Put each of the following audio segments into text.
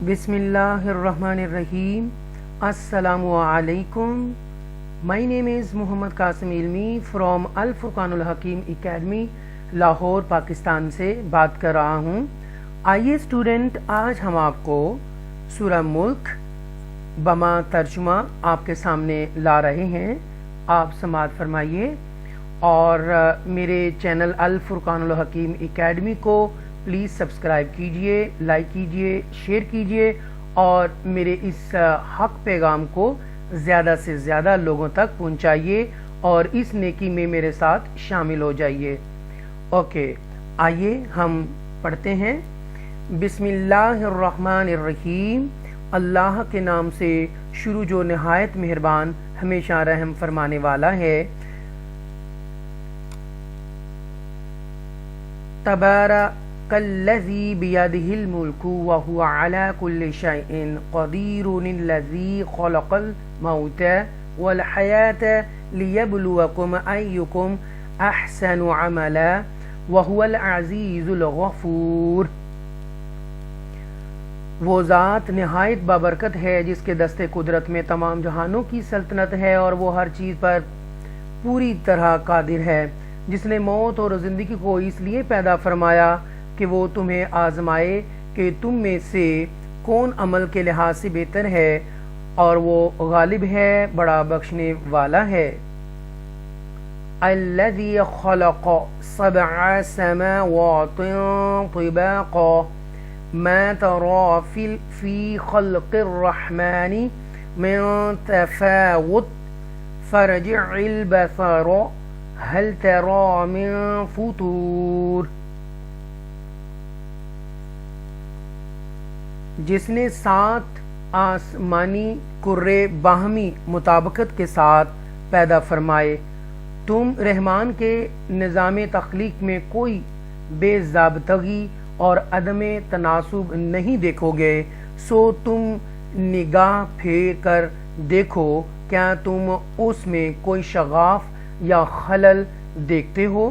بسم اللہ الرحمن الرحیم. السلام علیکم. My name is محمد قاسم علمی from الفرقان الحکیم اکیڈمی لاہور پاکستان سے بات کر رہا ہوں. آئیے اسٹوڈنٹ، آج ہم آپ کو سورہ ملک بما ترجمہ آپ کے سامنے لا رہے ہیں. آپ سماعت فرمائیے اور میرے چینل الفرقان الحکیم اکیڈمی کو پلیز سبسکرائب کیجئے، لائک کیجئے، شیئر کیجئے اور میرے اس حق پیغام کو زیادہ سے زیادہ لوگوں تک پہنچائیے اور اس نیکی میں میرے ساتھ شامل ہو جائیے. اوکے، آئیے ہم پڑھتے ہیں. بسم اللہ الرحمن الرحیم. اللہ کے نام سے شروع جو نہایت مہربان ہمیشہ رحم فرمانے والا ہے. تبارک الذی بیدہ الملک وہو علی کل شیء قدیر الذی خلق الموت والحیاۃ لیبلوکم ایکم احسن عملا وہو العزیز الغفور. وہ ذات نہایت بابرکت ہے جس کے دست قدرت میں تمام جہانوں کی سلطنت ہے اور وہ ہر چیز پر پوری طرح قادر ہے. جس نے موت اور زندگی کو اس لیے پیدا فرمایا کہ وہ تمہیں آزمائے کہ تم میں سے کون عمل کے لحاظ سے بہتر ہے، اور وہ غالب ہے، بڑا بخشنے والا ہے. الذی خلق سبع سماوات طباقا ما ترى في خلق الرحمن من تفاوت فارجع البصر هل ترى من فطور. جس نے 7 آسمانی کرے باہمی مطابقت کے ساتھ پیدا فرمائے، تم رحمان کے نظام تخلیق میں کوئی بے ضابطگی اور عدم تناسب نہیں دیکھو گے. سو تم نگاہ پھیر کر دیکھو، کیا تم اس میں کوئی شغاف یا خلل دیکھتے ہو.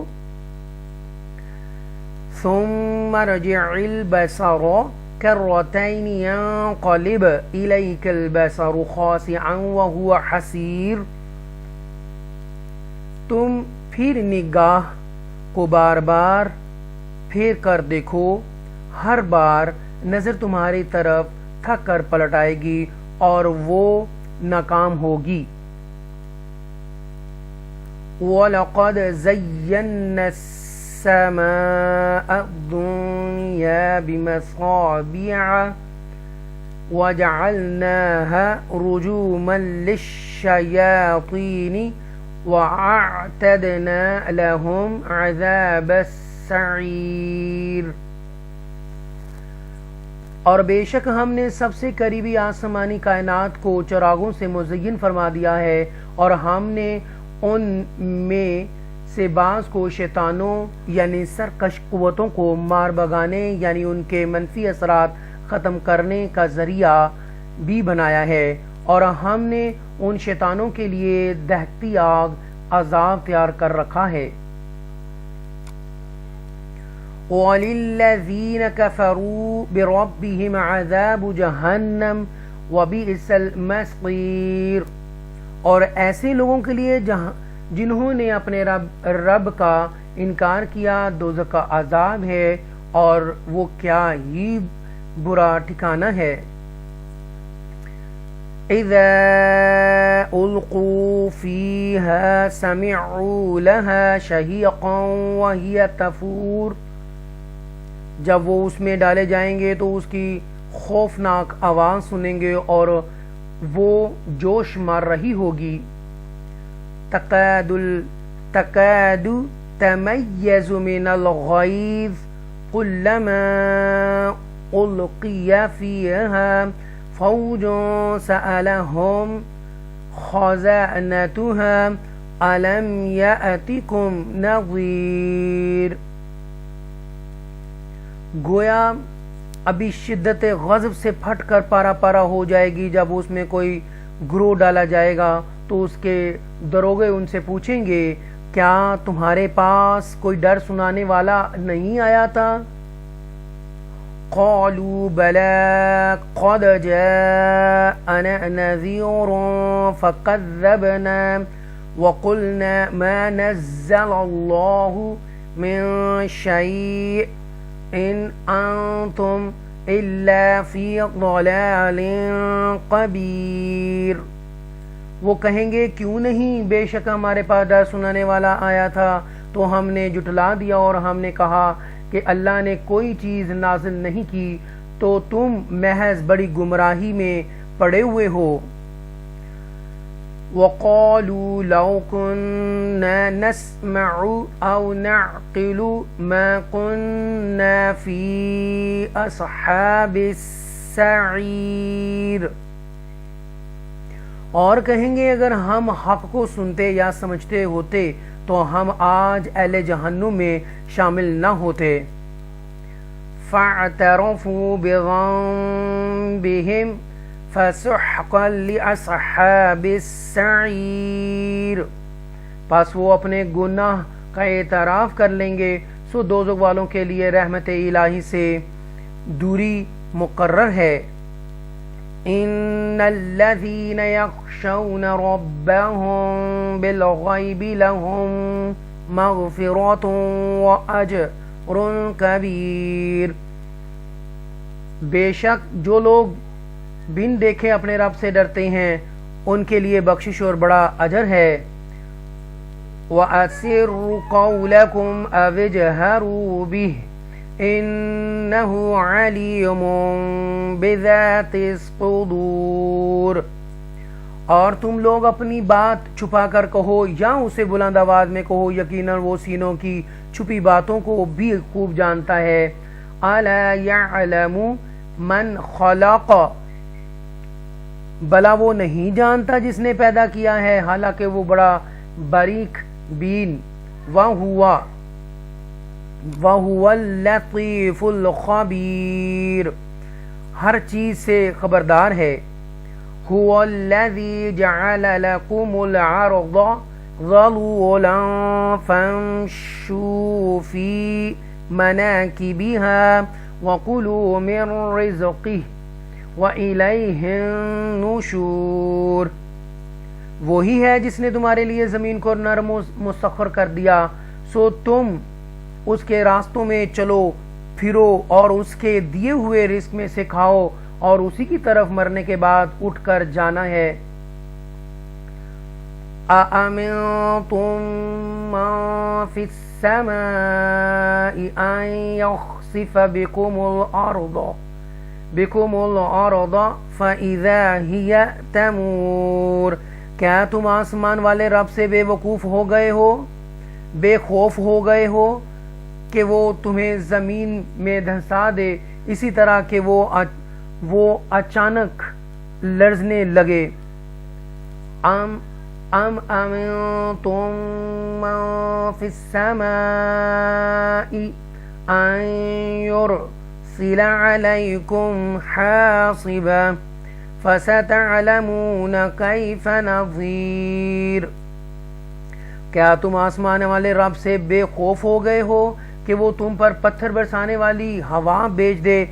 ثم ارجع البصر کرتین ينقلب الیک البصر خاسئا وهو حسیر. تم پھر نگاہ کو بار بار پھیر کر دیکھو، ہر بار نظر تمہاری طرف تھک کر پلٹ آئے گی اور وہ ناکام ہوگی. وَلَقَدْ زَيَّنَّا السَّمَاءَ الدُّنْيَا بِمَصَابِيحَ وَجَعَلْنَاهَا رُجُومًا لِلشَّيَاطِينِ وَأَعْتَدْنَا لَهُمْ عَذَابَ السَّعِيرِ. اور بے شک ہم نے سب سے قریبی آسمانی کائنات کو چراغوں سے مزین فرما دیا ہے، اور ہم نے ان میں سے بعض کو شیطانوں یعنی سرکش قوتوں کو مار بھگانے یعنی ان کے منفی اثرات ختم کرنے کا ذریعہ بھی بنایا ہے، اور ہم نے ان شیطانوں کے لیے دہتی آگ عذاب تیار کر رکھا ہے. وَلِلَّذِينَ كَفَرُوا بِرَبِّهِمْ عَذَابُ جَهَنَّمَ وَبِئْسَ الْمَصِيرُ. اور ایسے لوگوں کے لیے جنہوں نے اپنے رب کا انکار کیا، دوزخ کا عذاب ہے اور وہ کیا ہی برا ٹھکانہ ہے. اِذَا أُلْقُوا فِيهَا سَمِعُوا لَهَا شَهِيقًا وَهِيَ تَفُورُ. جب وہ اس میں ڈالے جائیں گے تو اس کی خوفناک آواز سنیں گے اور وہ جوش مار رہی ہوگی. تکاد تمیز من الغیظ کلما القی فیہا فوج سألہم خزانتہا الم یأتکم نذیر. گویا ابھی شدت غضب سے پھٹ کر پارا پارا ہو جائے گی. جب اس میں کوئی گروہ ڈالا جائے گا تو اس کے دروغے ان سے پوچھیں گے، کیا تمہارے پاس کوئی ڈر سنانے والا نہیں آیا تھا؟ قالوا بلى قد جاءنا نذير فكذبنا وقلنا ما نزل الله من شيء إن أنتم إلا في ضلال كبير. وہ کہیں گے کیوں نہیں، بے شک ہمارے پاس ڈر سنانے والا آیا تھا تو ہم نے جھٹلا دیا اور ہم نے کہا کہ اللہ نے کوئی چیز نازل نہیں کی، تو تم محض بڑی گمراہی میں پڑے ہوئے ہو. وَقَالُوا لَوْ كُنَّا نَسْمَعُ أَوْ نَعْقِلُ مَا كُنَّا فِي أَصْحَابِ السَّعِيرِ. اور کہیں گے اگر ہم حق کو سنتے یا سمجھتے ہوتے تو ہم آج اہل جہنم میں شامل نہ ہوتے. فَاعْتَرَفُوا بِذَنبِهِمْ فَسُحْقًا لِأَصْحَابِ السَّعِيرِ. پس وہ اپنے گناہ کا اعتراف کر لیں گے، سو دوزخ والوں کے لیے رحمت الہی سے دوری مقرر ہے. ان الذين يخشون ربهم بالغيب لهم مغفرة واجر كبير. بے شک جو لوگ بن دیکھے اپنے رب سے ڈرتے ہیں ان کے لیے بخشش اور بڑا اجر ہے. وَأَسِرُّوا قَوْلَكُمْ أَوِ اجْهَرُوا بِهِ إِنَّهُ عَلِيمٌ بِذَاتِ الصُّدُورِ. اور تم لوگ اپنی بات چھپا کر کہو یا اسے بلند آواز میں کہو، یقیناً وہ سینوں کی چھپی باتوں کو بھی خوب جانتا ہے. أَلَا يَعْلَمُ مَنْ خَلَقَ. بلا وہ نہیں جانتا جس نے پیدا کیا ہے، حالانکہ وہ بڑا باریک بین. وَهُوَ اللَّطِيفُ الْخَبِيرُ. ہر چیز سے خبردار ہے. هُوَ الَّذِي جَعَلَ لَكُمُ الْأَرْضَ ذَلُولًا فَامْشُوا فِي مَنَاكِبِهَا وَكُلُوا مِن رِّزْقِهِ وَإِلَيْهِ النُّشُورُ. وہی ہے جس نے تمہارے لیے زمین کو نرم و مسخر کر دیا، سو تم اس کے راستوں میں چلو پھرو اور اس کے دیے ہوئے رزق میں سے کھاؤ، اور اسی کی طرف مرنے کے بعد اٹھ کر جانا ہے. أَأَمِنْتُمْ مَنْ فِي السَّمَاءِ أَنْ يَخْسِفَ بِكُمُ الْأَرْضَ فَإِذَا هِيَ تَمُورُ. کیا تم آسمان والے رب سے بے وقوف ہو گئے ہو، بے خوف ہو گئے ہو کہ وہ تمہیں زمین میں دھنسا دے، اسی طرح کہ وہ اچانک لرزنے لگے. ام امنتم من فی السماء ان یرسل علیکم حاصبا فستعلمون کیف نظیر. کیا تم آسمان والے رب سے بے خوف ہو گئے ہو کہ وہ تم پر پتھر برسانے والی ہوا بھیج دے،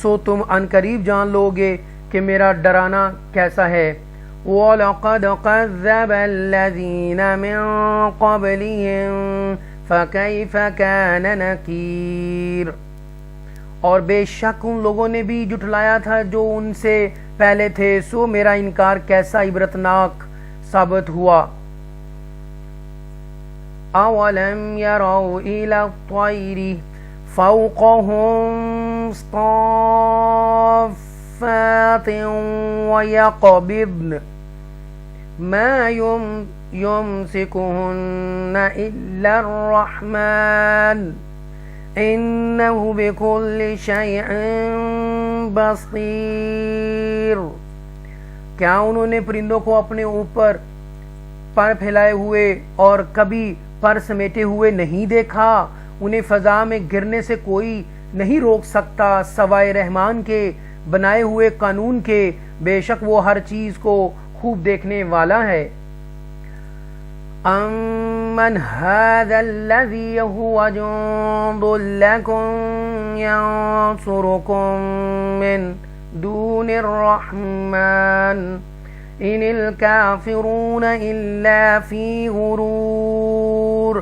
سو تم عنقریب جان لو گے کہ میرا ڈرانا کیسا ہے. وَلَقَدْ كَذَّبَ الَّذِينَ مِن قَبْلِهِمْ فَكَيْفَ كَانَ نَكِيرٌ. اور بے شک ان لوگوں نے بھی جھٹلایا تھا جو ان سے پہلے تھے، سو میرا انکار کیسا عبرتناک ثابت ہوا. أَوَلَمْ يَرَوْا إِلَى الطَّيْرِ فَوْقَهُمْ صَافَّاتٍ وَيَقْبِضْنَ مَا يُمْسِكُهُنَّ إِلَّا الرَّحْمَنُ إِنَّهُ بِكُلِّ شَيْءٍ بَصِيرٌ. کیا انہوں نے پرندوں کو اپنے اوپر پر پھیلائے ہوئے اور کبھی پر سمیٹے ہوئے نہیں دیکھا؟ انہیں فضا میں گرنے سے کوئی نہیں روک سکتا سوائے رحمان کے بنائے ہوئے قانون کے. بے شک وہ ہر چیز کو خوب دیکھنے والا ہے. أَمَّنْ هَذَا الَّذِي هُوَ جُنْدٌ لَكُمْ ينصركم من دون الرحمن إن الكافرون إلا في غرور.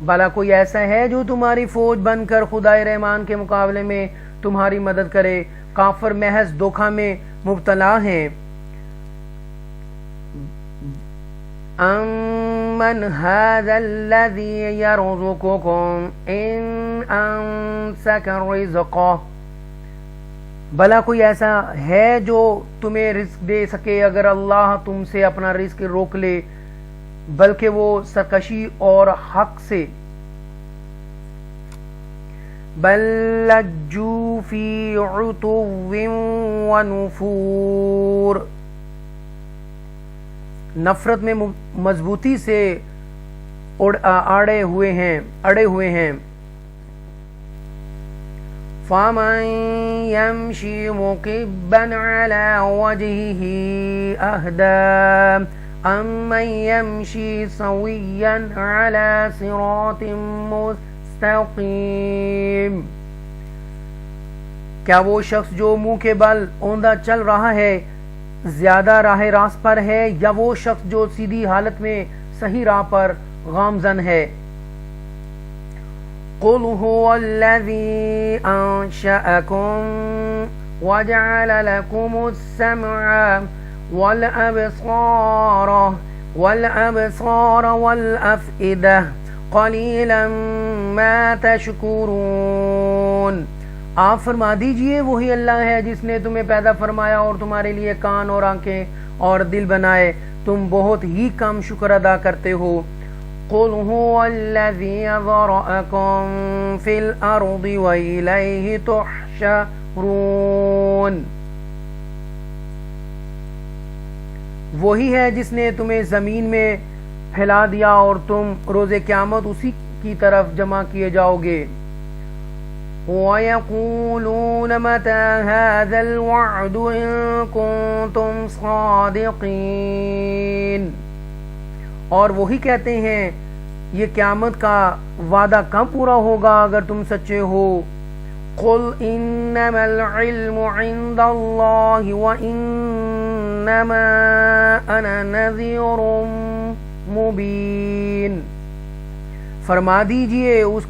بھلا کوئی ایسا ہے جو تمہاری فوج بن کر خدائے رحمان کے مقابلے میں تمہاری مدد کرے؟ کافر محض دھوکہ میں مبتلا ہیں. امن هذا الذي يرزقكم ان امسك رزقه. بھلا کوئی ایسا ہے جو تمہیں رزق دے سکے اگر اللہ تم سے اپنا رزق روک لے، بلکہ وہ سرکشی اور حق سے. بل لجوا فی عتو ونفور. نفرت میں مضبوطی سے اڑے ہوئے ہیں. فَمَن يَمْشِي مُكِبًّا عَلَى وَجْهِهِ أَهْدَىٰ أَمَّن يَمْشِي سَوِيًّا عَلَى صِرَاطٍ مُسْتَقِيمٍ. کیا وہ شخص جو منہ کے بل اوندا چل رہا ہے زیادہ راہ راست پر ہے، یا وہ شخص جو سیدھی حالت میں صحیح راہ پر گامزن ہے؟ قل هو الذي أنشأكم وجعل لكم السمع والأبصار والأفئدة قليلا ما تشكرون. آپ فرما دیجئے وہی اللہ ہے جس نے تمہیں پیدا فرمایا اور تمہارے لیے کان اور آنکھیں اور دل بنائے، تم بہت ہی کم شکر ادا کرتے ہو. قل هو الذي ذرأكم في الأرض وإليه تحشرون. وہی ہے جس نے تمہیں زمین میں پھیلا دیا اور تم روز قیامت اسی کی طرف جمع کیے جاؤ گے. وَيَقُولُونَ مَتَى هَذَا الْوَعْدُ إِن كُنتُمْ صَادِقِينَ. اور وہی کہتے ہیں یہ قیامت کا وعدہ کب پورا ہوگا اگر تم سچے ہو. قُلْ إِنَّمَا الْعِلْمُ عِندَ اللَّهِ وَإِنَّمَا أَنَا نَذِيرٌ مُبِينٌ. فرما دیجئے اس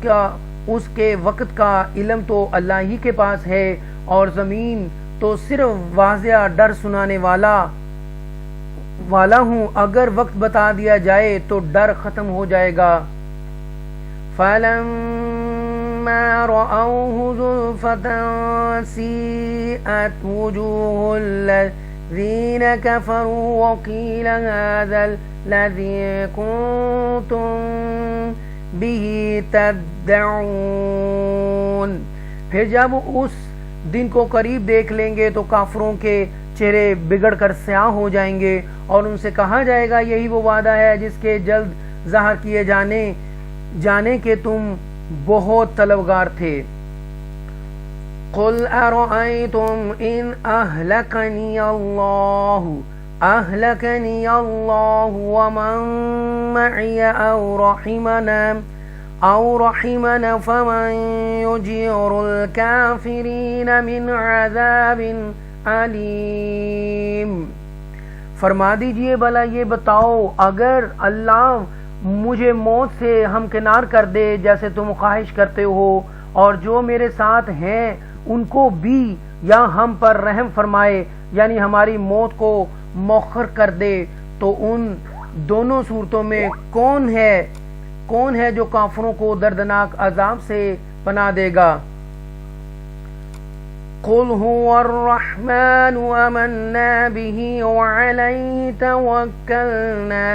کے وقت کا علم تو اللہ ہی کے پاس ہے، اور زمین تو صرف واضح ڈر سنانے والا ہوں. اگر وقت بتا دیا جائے تو ڈر ختم ہو جائے گا. فَلَمَّا رَأَوْهُ زُلْفَةً سِيئَتْ وُجُوهُ الَّذِينَ كَفَرُوا وَقِيلَ هَذَا الَّذِي كُنتُم بِهِ تَدَّعُونَ. پھر جب اس دن کو قریب دیکھ لیں گے تو کافروں کے چہرے بگڑ کر سیاہ ہو جائیں گے اور ان سے کہا جائے گا یہی وہ وعدہ ہے جس کے جلد ظاہر کیے جانے کے تم بہت طلبگار تھے. قل ارأيتم ان اهلكني الله ومن معي او رحمنا فمن يجير الكافرين من عذاب علیم. فرما دیجئے بھلا یہ بتاؤ اگر اللہ مجھے موت سے ہمکنار کر دے جیسے تم خواہش کرتے ہو، اور جو میرے ساتھ ہیں ان کو بھی یا ہم پر رحم فرمائے یعنی ہماری موت کو مؤخر کر دے، تو ان دونوں صورتوں میں کون ہے جو کافروں کو دردناک عذاب سے پناہ دے گا؟ قل هو الرحمن آمنا به وعليه توكلنا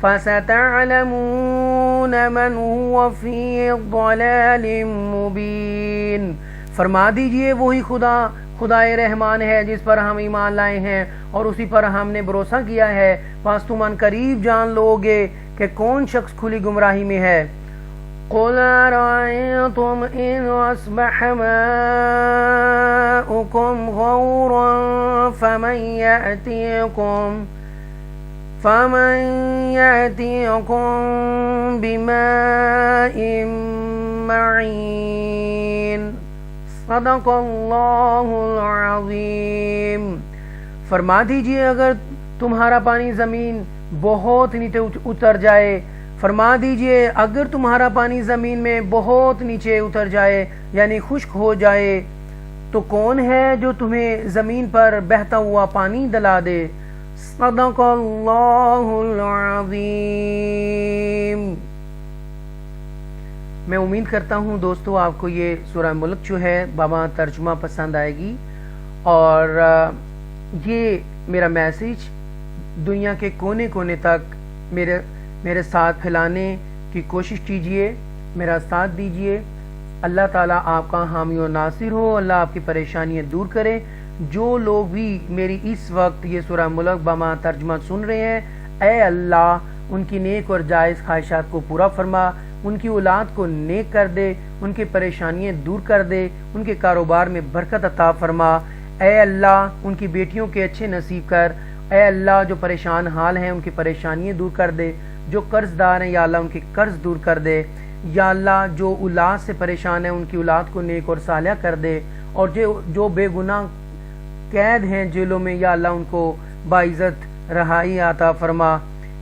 فستعلمون من هو في ضلال مبين. فرما دیجئے وہی خدائے رحمان ہے جس پر ہم ایمان لائے ہیں اور اسی پر ہم نے بھروسہ کیا ہے، پس تم ان قریب جان لو گے کہ کون شخص کھلی گمراہی میں ہے. قل أرأيتم إن أصبح ماؤكم غورا فمن يأتيكم بماء معين. صدق اللہ العظیم۔ فرما دیجئے اگر تمہارا پانی زمین بہت نیچے اتر جائے، فرما دیجئے اگر تمہارا پانی زمین میں بہت نیچے اتر جائے یعنی خشک ہو جائے تو کون ہے جو تمہیں زمین پر بہتا ہوا پانی دلا دے؟ صدق اللہ العظیم۔ میں امید کرتا ہوں دوستو آپ کو یہ سورہ ملک جو ہے بابا ترجمہ پسند آئے گی، اور یہ میرا میسیج دنیا کے کونے کونے تک میرے ساتھ پھیلانے کی کوشش کیجئے، میرا ساتھ دیجئے۔ اللہ تعالیٰ آپ کا حامی و ناصر ہو، اللہ آپ کی پریشانیاں دور کرے۔ جو لوگ بھی میری اس وقت یہ سورہ ملک بما ترجمہ سن رہے ہیں، اے اللہ ان کی نیک اور جائز خواہشات کو پورا فرما، ان کی اولاد کو نیک کر دے، ان کی پریشانیاں دور کر دے، ان کے کاروبار میں برکت عطا فرما۔ اے اللہ ان کی بیٹیوں کے اچھے نصیب کر۔ اے اللہ جو پریشان حال ہیں ان کی پریشانیاں دور کر دے، جو قرض دار ہیں یا اللہ ان کے قرض دور کر دے۔ یا اللہ جو اولاد سے پریشان ہیں ان کی اولاد کو نیک اور صالح کر دے، اور جو بے گناہ قید ہیں جیلوں میں یا اللہ ان کو باعزت رہائی عطا فرما۔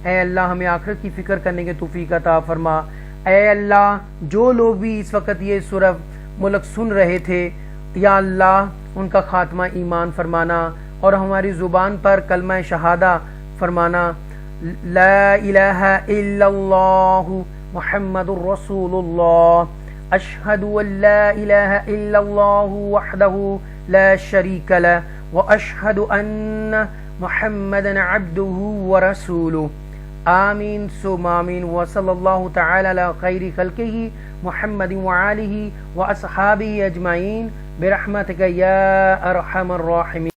اے اللہ ہمیں آخرت کی فکر کرنے کے توفیق عطا فرما۔ اے اللہ جو لوگ بھی اس وقت یہ سورہ ملک سن رہے تھے، یا اللہ ان کا خاتمہ ایمان فرمانا اور ہماری زبان پر کلمہ شہادہ فرمانا، لا الہ الا اللہ محمد الرسول اللہ، اشہد ان لا الہ الا اللہ وحدہ لا شریک لہ واشہد ان محمدا عبدہ ورسولہ۔ آمین ثم آمین، وصلی اللہ تعالی علی خیر خلقہ محمد وآلہ واصحابہ اجمعین برحمتک یا ارحم الراحمین۔